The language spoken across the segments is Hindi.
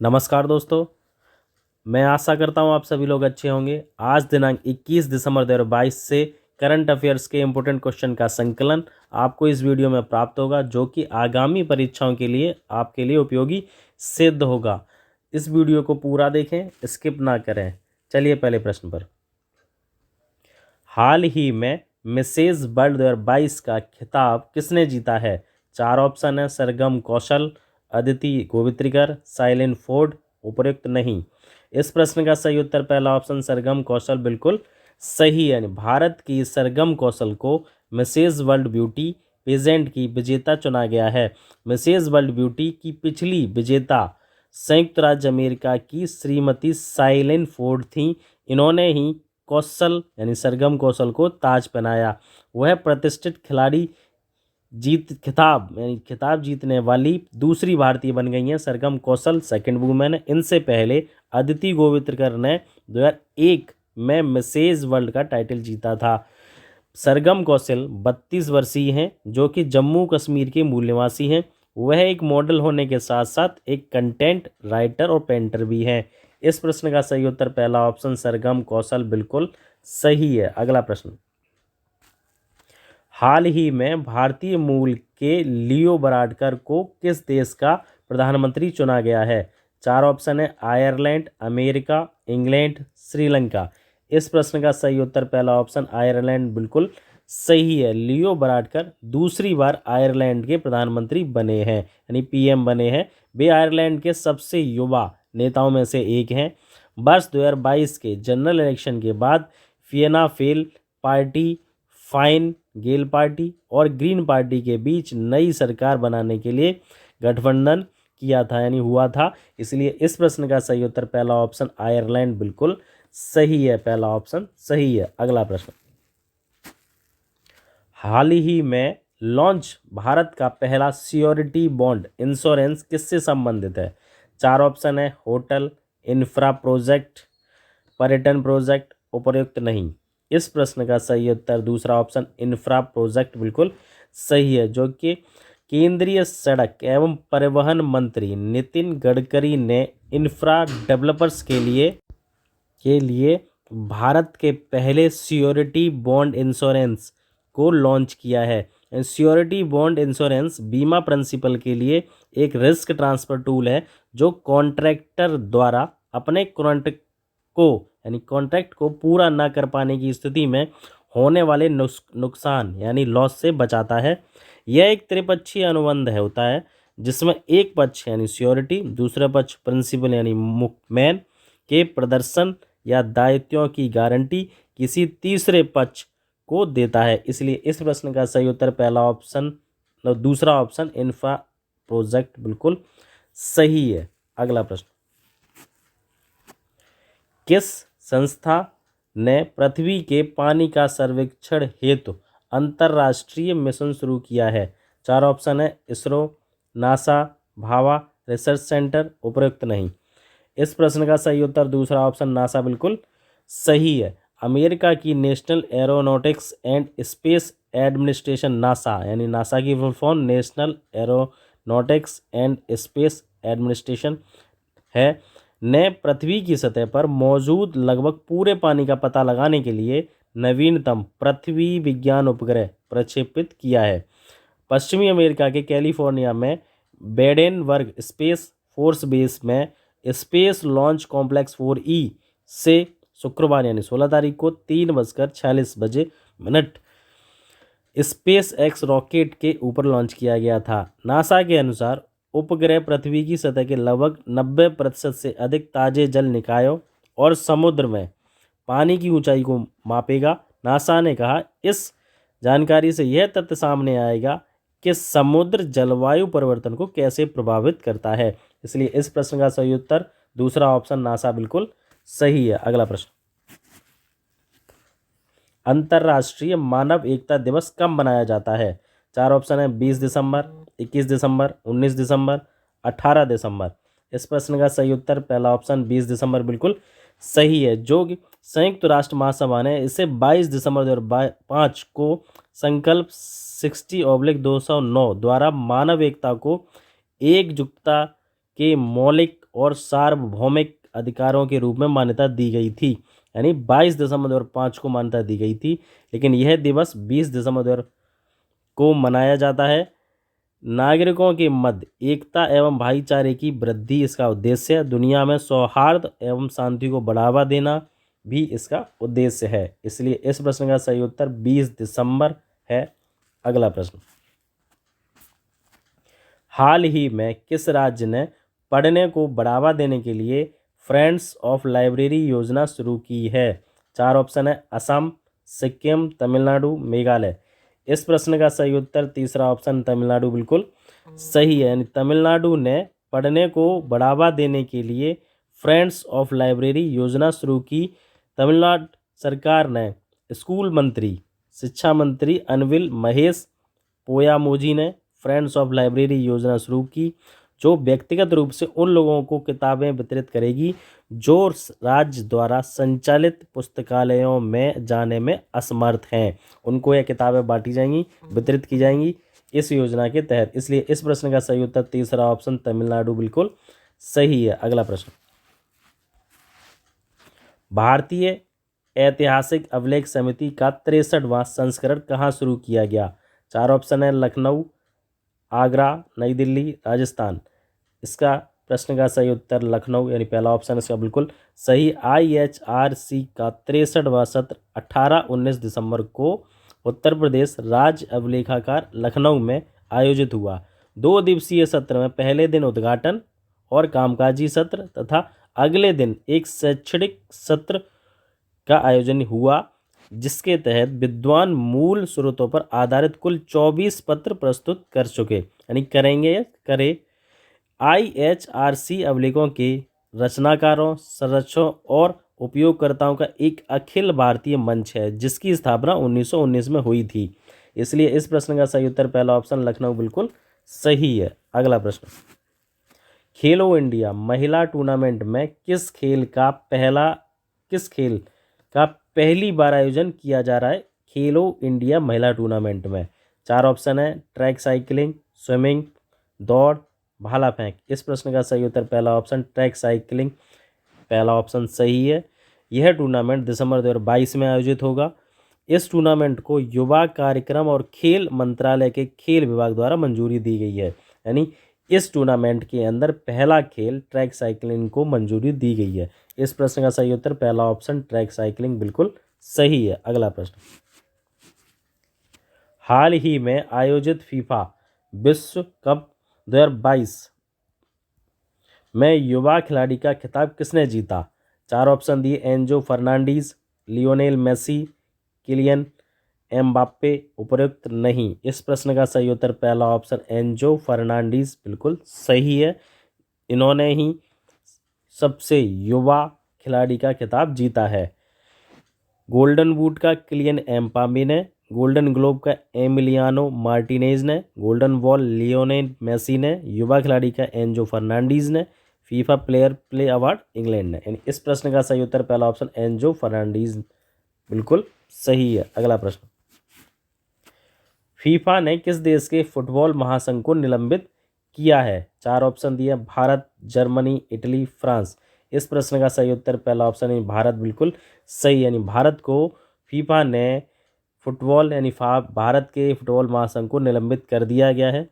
नमस्कार दोस्तों, मैं आशा करता हूँ आप सभी लोग अच्छे होंगे। आज दिनांक 21 दिसंबर 2022 से करंट अफेयर्स के इम्पोर्टेंट क्वेश्चन का संकलन आपको इस वीडियो में प्राप्त होगा, जो कि आगामी परीक्षाओं के लिए आपके लिए उपयोगी सिद्ध होगा। इस वीडियो को पूरा देखें, स्किप ना करें। चलिए पहले प्रश्न पर। हाल ही में मिसेज वर्ल्ड 2022 का खिताब किसने जीता है? 4 ऑप्शन है। सरगम कौशल, अदिति गोवित्रिकर, साइलेंट फोर्ड, उपयुक्त नहीं। इस प्रश्न का सही उत्तर पहला ऑप्शन सरगम कौशल बिल्कुल सही है। भारत की सरगम कौशल को मिसेज वर्ल्ड ब्यूटी पेजेंट की विजेता चुना गया है। मिसेज वर्ल्ड ब्यूटी की पिछली विजेता संयुक्त राज्य अमेरिका की श्रीमती साइलेंट फोर्ड थी। इन्होंने ही कौशल यानी सरगम कौशल को ताज पहनाया। वह प्रतिष्ठित खिलाड़ी खिताब जीतने वाली दूसरी भारतीय बन गई हैं। सरगम कौशल सेकंड वुमेन है। इनसे पहले अदिति गोवित्रिकर ने 2001 में मिसेज वर्ल्ड का टाइटल जीता था। सरगम कौशल 32 वर्षीय हैं, जो कि जम्मू कश्मीर के मूल निवासी हैं। वह एक मॉडल होने के साथ साथ एक कंटेंट राइटर और पेंटर भी हैं। इस प्रश्न का सही उत्तर पहला ऑप्शन सरगम कौशल बिल्कुल सही है। अगला प्रश्न। हाल ही में भारतीय मूल के लियो वराडकर को किस देश का प्रधानमंत्री चुना गया है? 4 ऑप्शन है। Ireland, America, England, Sri Lanka. इस प्रश्न का सही उत्तर पहला ऑप्शन आयरलैंड बिल्कुल सही है। लियो वराडकर दूसरी बार आयरलैंड के प्रधानमंत्री बने हैं, यानी पीएम बने हैं। वे आयरलैंड के सबसे युवा नेताओं में से एक हैं। वर्ष 2022 के जनरल इलेक्शन के बाद फिएना फेल पार्टी, फाइन गेल पार्टी और ग्रीन पार्टी के बीच नई सरकार बनाने के लिए गठबंधन किया था, यानी हुआ था। इसलिए इस प्रश्न का सही उत्तर पहला ऑप्शन आयरलैंड बिल्कुल सही है। पहला ऑप्शन सही है। अगला प्रश्न। हाल ही में लॉन्च भारत का पहला सियोरिटी बॉन्ड इंश्योरेंस किससे संबंधित है? 4 ऑप्शन है। होटल, इंफ्रा प्रोजेक्ट, पर्यटन प्रोजेक्ट, उपयुक्त नहीं। इस प्रश्न का सही उत्तर दूसरा ऑप्शन इंफ्रा प्रोजेक्ट बिल्कुल सही है, जो कि केंद्रीय सड़क एवं परिवहन मंत्री नितिन गडकरी ने इंफ्रा डेवलपर्स के लिए भारत के पहले सियोरिटी बॉन्ड इंश्योरेंस को लॉन्च किया है। सियोरिटी बॉन्ड इंश्योरेंस बीमा प्रिंसिपल के लिए एक रिस्क ट्रांसफर टूल है, जो कॉन्ट्रैक्टर द्वारा अपने कॉन्ट्रैक्ट को पूरा न कर पाने की स्थिति में होने वाले नुकसान यानी लॉस से बचाता है। यह एक त्रिपक्षीय अनुबंध होता है, जिसमें एक पक्ष यानी सियोरिटी, दूसरा पक्ष प्रिंसिपल यानी मैन के प्रदर्शन या दायित्वों की गारंटी किसी तीसरे पक्ष को देता है। इसलिए इस प्रश्न का सही उत्तर पहला ऑप्शन दूसरा ऑप्शन इंफ्रा प्रोजेक्ट बिल्कुल सही है। अगला प्रश्न। किस संस्था ने पृथ्वी के पानी का सर्वेक्षण हेतु अंतर्राष्ट्रीय मिशन शुरू किया है? 4 ऑप्शन है। ISRO, NASA, Bhabha research centre, उपयुक्त नहीं। इस प्रश्न का सही उत्तर दूसरा ऑप्शन नासा बिल्कुल सही है। अमेरिका की national aeronautics and space administration NASA, यानी नासा की full form national aeronautics and space administration है, ने पृथ्वी की सतह पर मौजूद लगभग पूरे पानी का पता लगाने के लिए नवीनतम पृथ्वी विज्ञान उपग्रह प्रक्षेपित किया है। पश्चिमी अमेरिका के कैलिफोर्निया में बेडेनवर्ग स्पेस फोर्स बेस में स्पेस लॉन्च कॉम्प्लेक्स 4E से शुक्रवार यानी 16 तारीख को 3:46 स्पेस एक्स रॉकेट के ऊपर लॉन्च किया गया था। नासा के अनुसार उपग्रह पृथ्वी की सतह के लगभग 90% से अधिक ताजे जल निकायों और समुद्र में पानी की ऊंचाई को मापेगा। नासा ने कहा, इस जानकारी से यह तथ्य सामने आएगा कि समुद्र जलवायु परिवर्तन को कैसे प्रभावित करता है। इसलिए इस प्रश्न का सही उत्तर दूसरा ऑप्शन नासा बिल्कुल सही है। अगला प्रश्न। अंतर्राष्ट्रीय मानव एकता दिवस कब मनाया जाता है? 4 ऑप्शन है। 20 दिसंबर, 21 दिसंबर, 19 दिसंबर, 18 दिसंबर। इस प्रश्न का सही उत्तर पहला ऑप्शन 20 दिसंबर बिल्कुल सही है। जो कि संयुक्त राष्ट्र महासभा ने इसे 22 दिसंबर 2005 को संकल्प 60/209 द्वारा मानव एकता को एकजुटता के मौलिक और सार्वभौमिक अधिकारों के रूप में मान्यता दी गई थी। यानी 22 दिसंबर 2005 को मान्यता दी गई थी, लेकिन यह दिवस 20 दिसंबर को मनाया जाता है। नागरिकों के मध्य एकता एवं भाईचारे की वृद्धि इसका उद्देश्य है। दुनिया में सौहार्द एवं शांति को बढ़ावा देना भी इसका उद्देश्य है। इसलिए इस प्रश्न का सही उत्तर 20 दिसंबर है। अगला प्रश्न, हाल ही में किस राज्य ने पढ़ने को बढ़ावा देने के लिए फ्रेंड्स ऑफ लाइब्रेरी योजना शुरू की है? 4 ऑप्शन है, असम, सिक्किम, तमिलनाडु, मेघालय। इस प्रश्न का सही उत्तर तीसरा ऑप्शन तमिलनाडु बिल्कुल सही है। यानी तमिलनाडु ने पढ़ने को बढ़ावा देने के लिए फ्रेंड्स ऑफ लाइब्रेरी योजना शुरू की। तमिलनाडु सरकार ने स्कूल मंत्री, शिक्षा मंत्री अनिल महेश पोयामोजी ने फ्रेंड्स ऑफ लाइब्रेरी योजना शुरू की, जो व्यक्तिगत रूप से उन लोगों को किताबें वितरित करेगी जो राज्य द्वारा संचालित पुस्तकालयों में जाने में असमर्थ हैं। उनको यह किताबें बांटी जाएंगी, वितरित की जाएंगी इस योजना के तहत। इसलिए इस प्रश्न का सही उत्तर तीसरा ऑप्शन तमिलनाडु बिल्कुल सही है। अगला प्रश्न, भारतीय ऐतिहासिक अभिलेख समिति का 63वां संस्करण कहाँ शुरू किया गया? 4 ऑप्शन है, लखनऊ, आगरा, नई दिल्ली, राजस्थान। इसका प्रश्न का सही उत्तर लखनऊ, यानी पहला ऑप्शन इसका बिल्कुल सही। IHRC का 63वां सत्र 18-19 दिसंबर को उत्तर प्रदेश राज्य अभिलेखागार लखनऊ में आयोजित हुआ। 2 दिवसीय सत्र में पहले दिन उद्घाटन और कामकाजी सत्र तथा अगले दिन एक शैक्षणिक सत्र का आयोजन हुआ, जिसके तहत विद्वान मूल स्रोतों पर आधारित कुल 24 पत्र प्रस्तुत कर चुके, यानी करें। IHRC अभिलेखों के रचनाकारों, संरक्षकों और उपयोगकर्ताओं का एक अखिल भारतीय मंच है, जिसकी स्थापना 1919 में हुई थी। इसलिए इस प्रश्न का सही उत्तर पहला ऑप्शन लखनऊ बिल्कुल सही है। अगला प्रश्न, खेलो इंडिया महिला टूर्नामेंट में किस खेल का पहली बार आयोजन किया जा रहा है? खेलो इंडिया महिला टूर्नामेंट में 4 ऑप्शन है, ट्रैक साइकिलिंग, स्विमिंग, दौड़, भाला फेंक। इस प्रश्न का सही उत्तर पहला ऑप्शन ट्रैक साइकिलिंग, पहला ऑप्शन सही है। यह टूर्नामेंट दिसंबर 2022 में आयोजित होगा। इस टूर्नामेंट को युवा कार्यक्रम और खेल मंत्रालय के खेल विभाग द्वारा मंजूरी दी गई है। यानी इस टूर्नामेंट के अंदर पहला खेल ट्रैक साइकिलिंग को मंजूरी दी गई है। इस प्रश्न का सही उत्तर पहला ऑप्शन ट्रैक साइकिलिंग बिल्कुल सही है। अगला प्रश्न, हाल ही में आयोजित फीफा विश्व कप 2022 में युवा खिलाड़ी का खिताब किसने जीता? 4 ऑप्शन दिए, Enzo Fernandez, Lionel Messi, Kylian Mbappe. उपयुक्त नहीं। इस प्रश्न का सही उत्तर पहला ऑप्शन एंजो फर्नांडीज बिल्कुल सही है। इन्होंने ही सबसे युवा खिलाड़ी का खिताब जीता है। गोल्डन बूट का किलियन एम्बाप्पे ने, गोल्डन ग्लोब का एमिलियानो मार्टिनेज ने, गोल्डन बॉल लियोनेल मेसी ने, युवा खिलाड़ी का एंजो फर्नांडीज ने, FIFA player play award England ने। यानी इस प्रश्न का सही उत्तर पहला ऑप्शन एंजो फर्नांडीज बिल्कुल सही है। अगला प्रश्न, फीफा ने किस देश के फुटबॉल महासंघ को निलंबित किया है? 4 ऑप्शन दिए, भारत, जर्मनी, इटली, फ्रांस। इस प्रश्न का सही उत्तर पहला ऑप्शन है भारत बिल्कुल सही। यानी भारत को फीफा ने फुटबॉल यानी भारत के फुटबॉल महासंघ को निलंबित कर दिया गया है।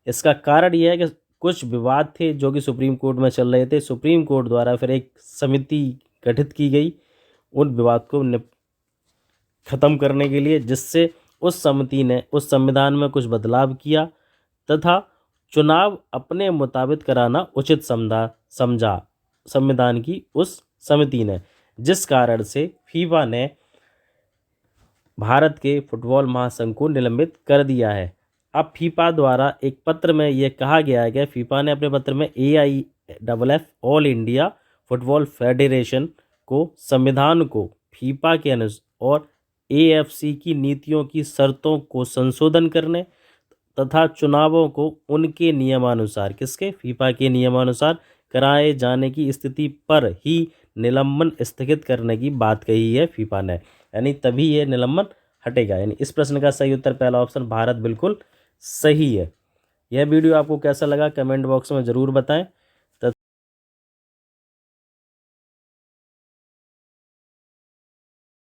इसका कारण यह है कि कुछ विवाद थे जो कि सुप्रीम कोर्ट में चल रहे थे। सुप्रीम कोर्ट द्वारा फिर एक समिति गठित की गई उन विवाद को खत्म करने के लिए, जिससे उस समिति ने उस संविधान में कुछ बदलाव किया तथा चुनाव अपने मुताबिक कराना उचित समझा संविधान की उस समिति ने, जिस कारण से फीफा ने भारत के फुटबॉल महासंघ को निलंबित कर दिया है। अब फीफा द्वारा एक पत्र में यह कहा गया है कि फीफा ने अपने पत्र में AIFF all India football federation को संविधान को फीफा के अनुसार और AFC की नीतियों की शर्तों को संशोधन करने तथा चुनावों को उनके नियमानुसार, किसके, फीफा के नियमानुसार कराए जाने की स्थिति पर ही निलंबन स्थगित करने की बात कही है फीफा ने, यानी तभी ये निलंबन हटेगा। यानी इस प्रश्न का सही उत्तर पहला ऑप्शन भारत बिल्कुल सही है। यह वीडियो आपको कैसा लगा कमेंट बॉक्स में ज़रूर बताएं।